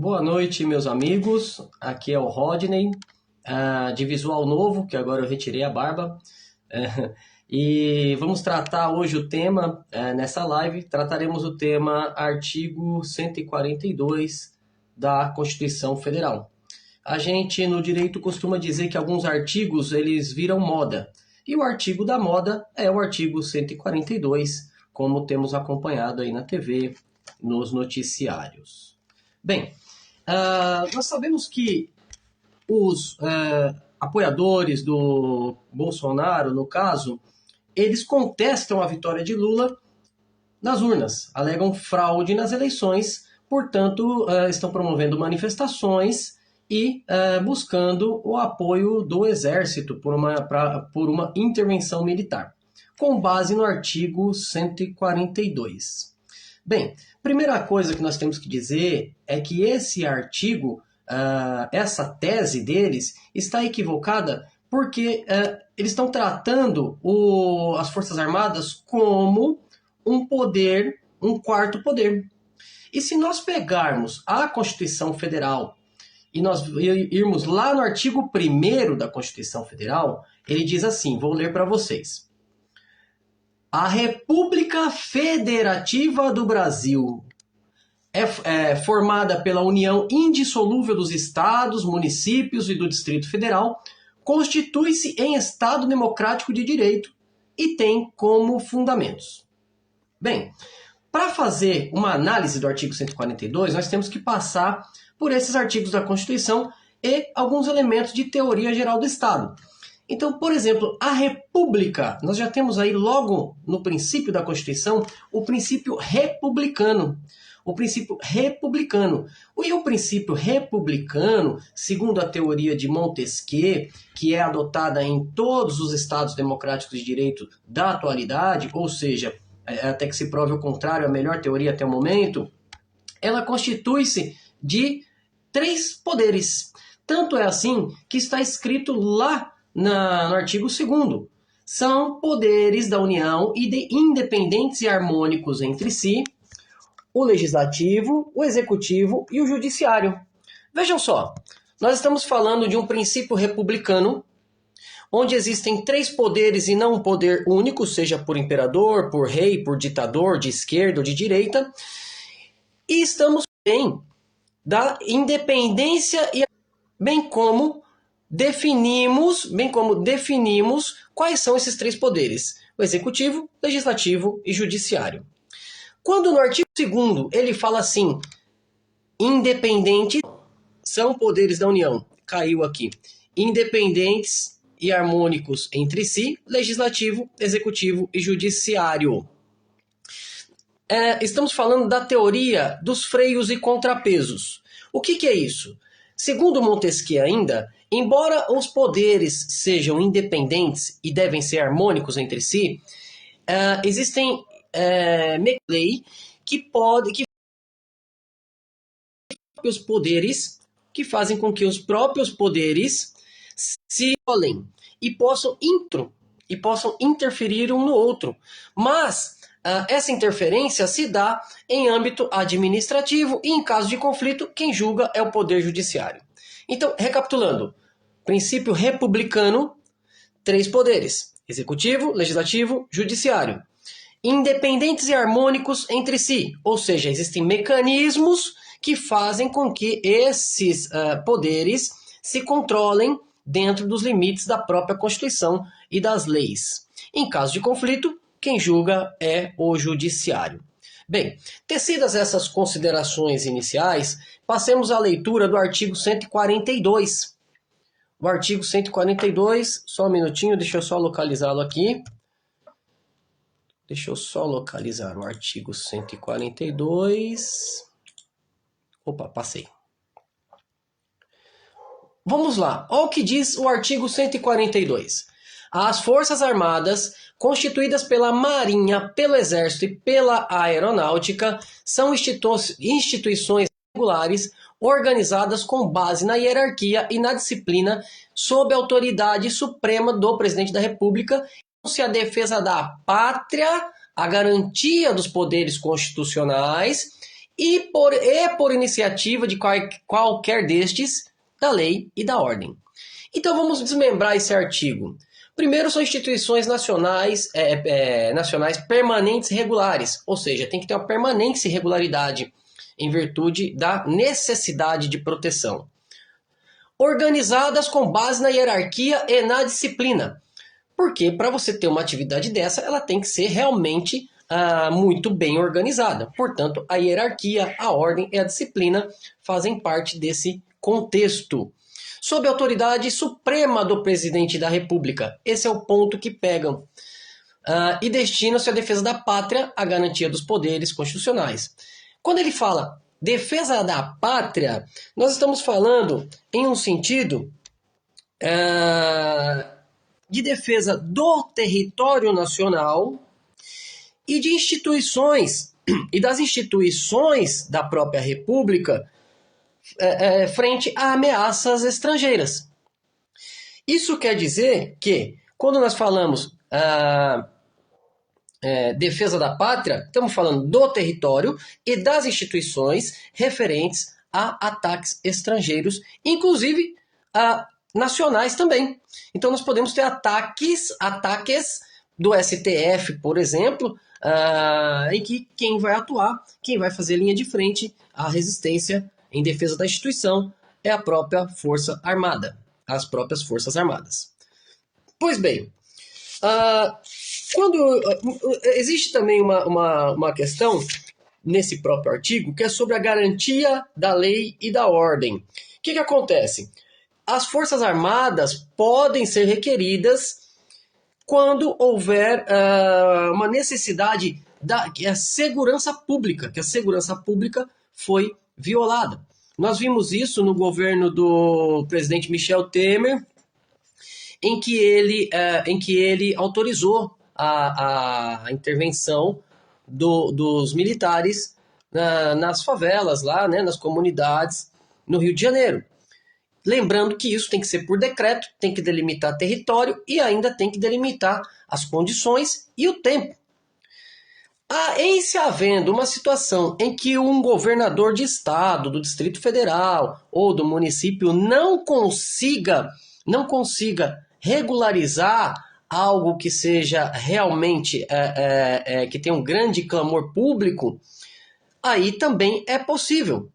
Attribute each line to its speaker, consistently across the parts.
Speaker 1: Boa noite, meus amigos. Aqui é o Rodney, de Visual Novo, que agora eu retirei a barba. E vamos tratar hoje o tema, nessa live, trataremos o tema artigo 142 da Constituição Federal. A gente, no direito, costuma dizer que alguns artigos, eles viram moda. E o artigo da moda é o artigo 142, como temos acompanhado aí na TV, nos noticiários. Bem, nós sabemos que os apoiadores do Bolsonaro, no caso, eles contestam a vitória de Lula nas urnas, alegam fraude nas eleições, portanto, estão promovendo manifestações e buscando o apoio do Exército por uma intervenção militar, com base no artigo 142. Bem, primeira coisa que nós temos que dizer é que esse artigo, essa tese deles, está equivocada porque eles estão tratando as Forças Armadas como um poder, um quarto poder. E se nós pegarmos a Constituição Federal e nós irmos lá no artigo 1º da Constituição Federal, ele diz assim, vou ler para vocês. A República Federativa do Brasil é formada pela união indissolúvel dos estados, municípios e do Distrito Federal, constitui-se em Estado democrático de direito e tem como fundamentos. Bem, para fazer uma análise do artigo 142, nós temos que passar por esses artigos da Constituição e alguns elementos de teoria geral do Estado. Então, por exemplo, a República, nós já temos aí logo no princípio da Constituição o princípio republicano. O princípio republicano. E o princípio republicano, segundo a teoria de Montesquieu, que é adotada em todos os estados democráticos de direito da atualidade, ou seja, até que se prove o contrário, a melhor teoria até o momento, ela constitui-se de 3 poderes. Tanto é assim que está escrito lá no artigo 2º. São poderes da União e independentes e harmônicos entre si, o Legislativo, o Executivo e o Judiciário. Vejam só, nós estamos falando de um princípio republicano, onde existem 3 poderes e não um poder único, seja por imperador, por rei, por ditador, de esquerda ou de direita, e estamos bem da independência e bem como definimos quais são esses 3 poderes: o Executivo, Legislativo e Judiciário. Quando no artigo 2º ele fala assim, independentes são poderes da União, caiu aqui, independentes e harmônicos entre si, Legislativo, Executivo e Judiciário. Estamos falando da teoria dos freios e contrapesos. O que é isso? Segundo Montesquieu ainda, embora os poderes sejam independentes e devem ser harmônicos entre si, existem lei que os poderes que fazem com que os próprios poderes se olhem e possam interferir um no outro. Mas essa interferência se dá em âmbito administrativo e, em caso de conflito, quem julga é o Poder Judiciário. Então, recapitulando, princípio republicano, 3 poderes: Executivo, Legislativo, Judiciário. Independentes e harmônicos entre si, ou seja, existem mecanismos que fazem com que esses poderes se controlem dentro dos limites da própria Constituição e das leis. Em caso de conflito, quem julga é o Judiciário. Bem, tecidas essas considerações iniciais, passemos à leitura do artigo 142. O artigo 142, só um minutinho, deixa eu só localizá-lo aqui. Deixa eu só localizar o artigo 142. Opa, passei. Vamos lá. Olha o que diz o artigo 142. As Forças Armadas, constituídas pela Marinha, pelo Exército e pela Aeronáutica, são instituições regulares organizadas com base na hierarquia e na disciplina sob a autoridade suprema do Presidente da República, a defesa da pátria, a garantia dos poderes constitucionais e por iniciativa de qualquer destes, da lei e da ordem. Então vamos desmembrar esse artigo. Primeiro são instituições nacionais permanentes regulares, ou seja, tem que ter uma permanência e regularidade em virtude da necessidade de proteção. Organizadas com base na hierarquia e na disciplina. Porque para você ter uma atividade dessa, ela tem que ser realmente muito bem organizada. Portanto, a hierarquia, a ordem e a disciplina fazem parte desse contexto. Sob a autoridade suprema do presidente da República. Esse é o ponto que pegam. E destinam-se à defesa da pátria, à garantia dos poderes constitucionais. Quando ele fala defesa da pátria, nós estamos falando em um sentido de defesa do território nacional e de instituições, e das instituições da própria República frente a ameaças estrangeiras. Isso quer dizer que, quando nós falamos defesa da pátria, estamos falando do território e das instituições referentes a ataques estrangeiros, inclusive nacionais também. Então nós podemos ter ataques do STF, por exemplo, em que quem vai atuar, quem vai fazer linha de frente à resistência em defesa da instituição é a própria Força Armada, as próprias Forças Armadas. Pois bem, existe também uma questão nesse próprio artigo que é sobre a garantia da lei e da ordem. O que acontece? As Forças Armadas podem ser requeridas quando houver uma necessidade que a segurança pública foi violada. Nós vimos isso no governo do presidente Michel Temer, em que ele autorizou a intervenção dos militares nas favelas, lá, né, nas comunidades no Rio de Janeiro. Lembrando que isso tem que ser por decreto, tem que delimitar território e ainda tem que delimitar as condições e o tempo. Em se havendo uma situação em que um governador de estado, do Distrito Federal ou do município não consiga regularizar algo que seja realmente que tenha um grande clamor público, aí também é possível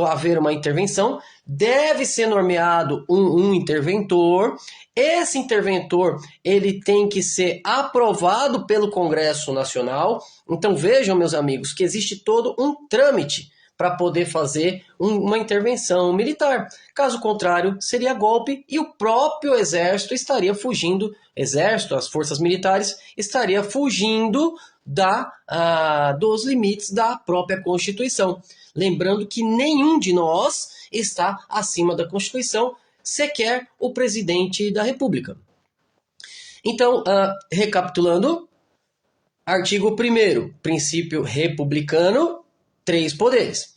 Speaker 1: haver uma intervenção. Deve ser nomeado um interventor. Esse interventor ele tem que ser aprovado pelo Congresso Nacional. Então vejam, meus amigos, que existe todo um trâmite para poder fazer uma intervenção militar. Caso contrário, seria golpe e o próprio Exército estaria fugindo, as forças militares estaria fugindo dos limites da própria Constituição. Lembrando que nenhum de nós está acima da Constituição, sequer o presidente da República. Então, recapitulando, artigo 1º, princípio republicano, 3 poderes: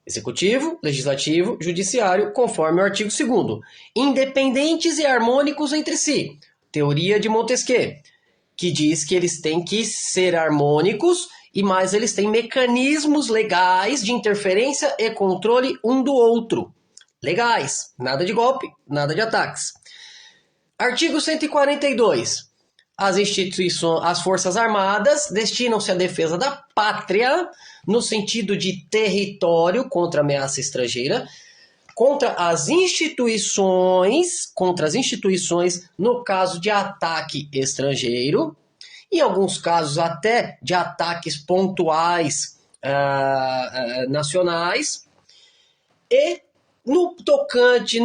Speaker 1: executivo, legislativo, judiciário, conforme o artigo 2º, independentes e harmônicos entre si. Teoria de Montesquieu, que diz que eles têm que ser harmônicos e mais eles têm mecanismos legais de interferência e controle um do outro. Legais, nada de golpe, nada de ataques. Artigo 142. As Forças Armadas destinam-se à defesa da pátria no sentido de território contra ameaça estrangeira, contra as instituições no caso de ataque estrangeiro, em alguns casos até de ataques pontuais nacionais, e no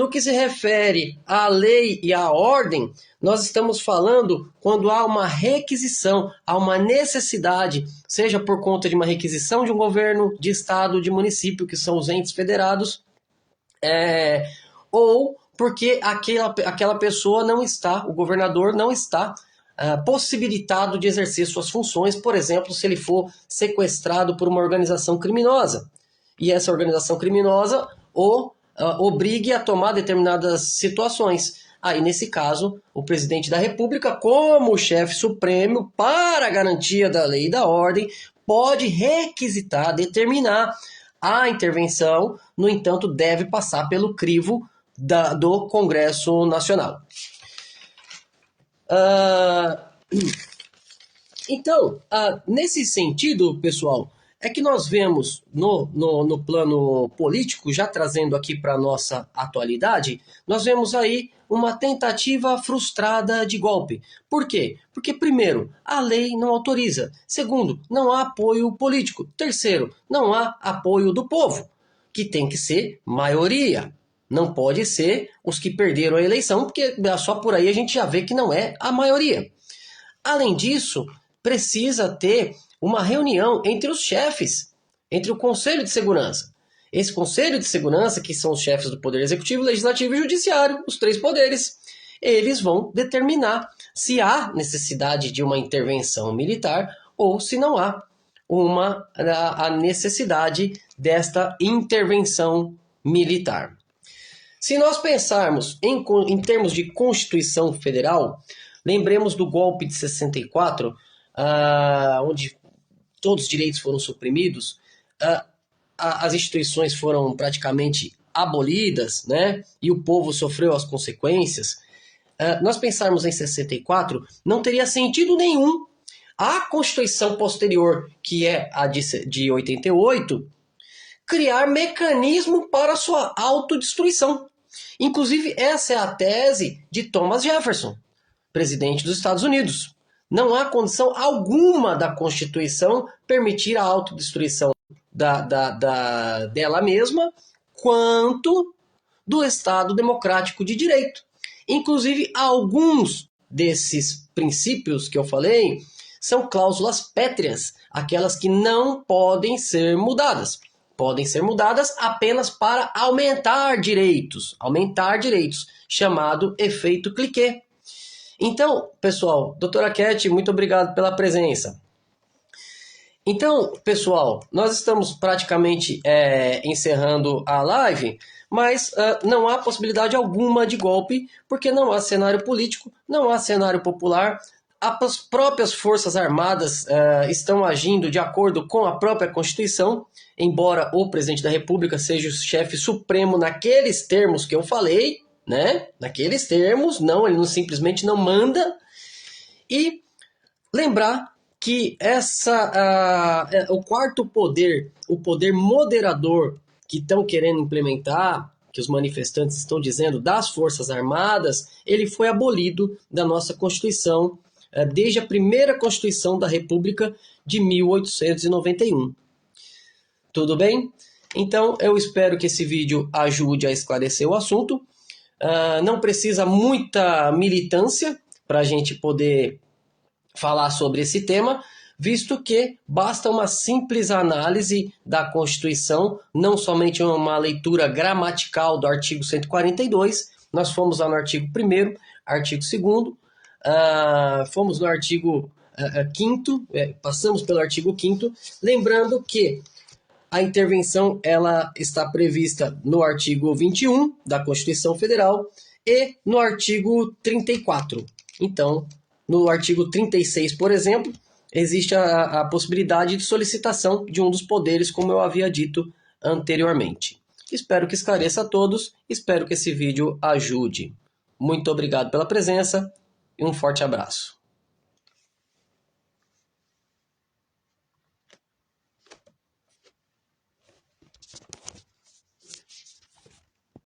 Speaker 1: que se refere à lei e à ordem, nós estamos falando quando há uma requisição, há uma necessidade, seja por conta de uma requisição de um governo, de estado, de município, que são os entes federados, ou porque aquela pessoa não está, o governador não está possibilitado de exercer suas funções, por exemplo, se ele for sequestrado por uma organização criminosa, e essa organização criminosa obrigue a tomar determinadas situações. Aí, nesse caso, o presidente da República, como chefe supremo, para a garantia da lei e da ordem, pode requisitar, determinar A intervenção, no entanto, deve passar pelo crivo do Congresso Nacional. Então, nesse sentido, pessoal, é que nós vemos no plano político, já trazendo aqui para a nossa atualidade, nós vemos aí uma tentativa frustrada de golpe. Por quê? Porque, primeiro, a lei não autoriza. Segundo, não há apoio político. Terceiro, não há apoio do povo, que tem que ser maioria. Não pode ser os que perderam a eleição, porque só por aí a gente já vê que não é a maioria. Além disso, precisa ter uma reunião entre os chefes, entre o Conselho de Segurança. Esse Conselho de Segurança, que são os chefes do Poder Executivo, Legislativo e Judiciário, os três poderes, eles vão determinar se há necessidade de uma intervenção militar ou se não há a necessidade desta intervenção militar. Se nós pensarmos em termos de Constituição Federal, lembremos do golpe de 64, onde todos os direitos foram suprimidos, as instituições foram praticamente abolidas, né? E o povo sofreu as consequências. Nós pensarmos em 64, não teria sentido nenhum a Constituição posterior, que é a de 88, criar mecanismo para sua autodestruição. Inclusive, essa é a tese de Thomas Jefferson, presidente dos Estados Unidos. Não há condição alguma da Constituição permitir a autodestruição dela mesma, quanto do Estado Democrático de Direito. Inclusive, alguns desses princípios que eu falei são cláusulas pétreas, aquelas que não podem ser mudadas. Podem ser mudadas apenas para aumentar direitos, chamado efeito cliquet. Então, pessoal, doutora Cat, muito obrigado pela presença. Então, pessoal, nós estamos praticamente encerrando a live, mas não há possibilidade alguma de golpe, porque não há cenário político, não há cenário popular. As próprias Forças Armadas estão agindo de acordo com a própria Constituição, embora o presidente da República seja o chefe supremo naqueles termos que eu falei, né? Naqueles termos, não, ele simplesmente não manda. E lembrar que o quarto poder, o poder moderador que estão querendo implementar, que os manifestantes estão dizendo, das Forças Armadas, ele foi abolido da nossa Constituição, desde a primeira Constituição da República de 1891. Tudo bem? Então, eu espero que esse vídeo ajude a esclarecer o assunto. Não precisa muita militância para a gente poder falar sobre esse tema, visto que basta uma simples análise da Constituição, não somente uma leitura gramatical do artigo 142, nós fomos lá no artigo 1º, artigo 2º, fomos no artigo 5º, passamos pelo artigo 5º, lembrando que a intervenção ela está prevista no artigo 21 da Constituição Federal e no artigo 34. Então, no artigo 36, por exemplo, existe a possibilidade de solicitação de um dos poderes, como eu havia dito anteriormente. Espero que esclareça a todos, espero que esse vídeo ajude. Muito obrigado pela presença e um forte abraço.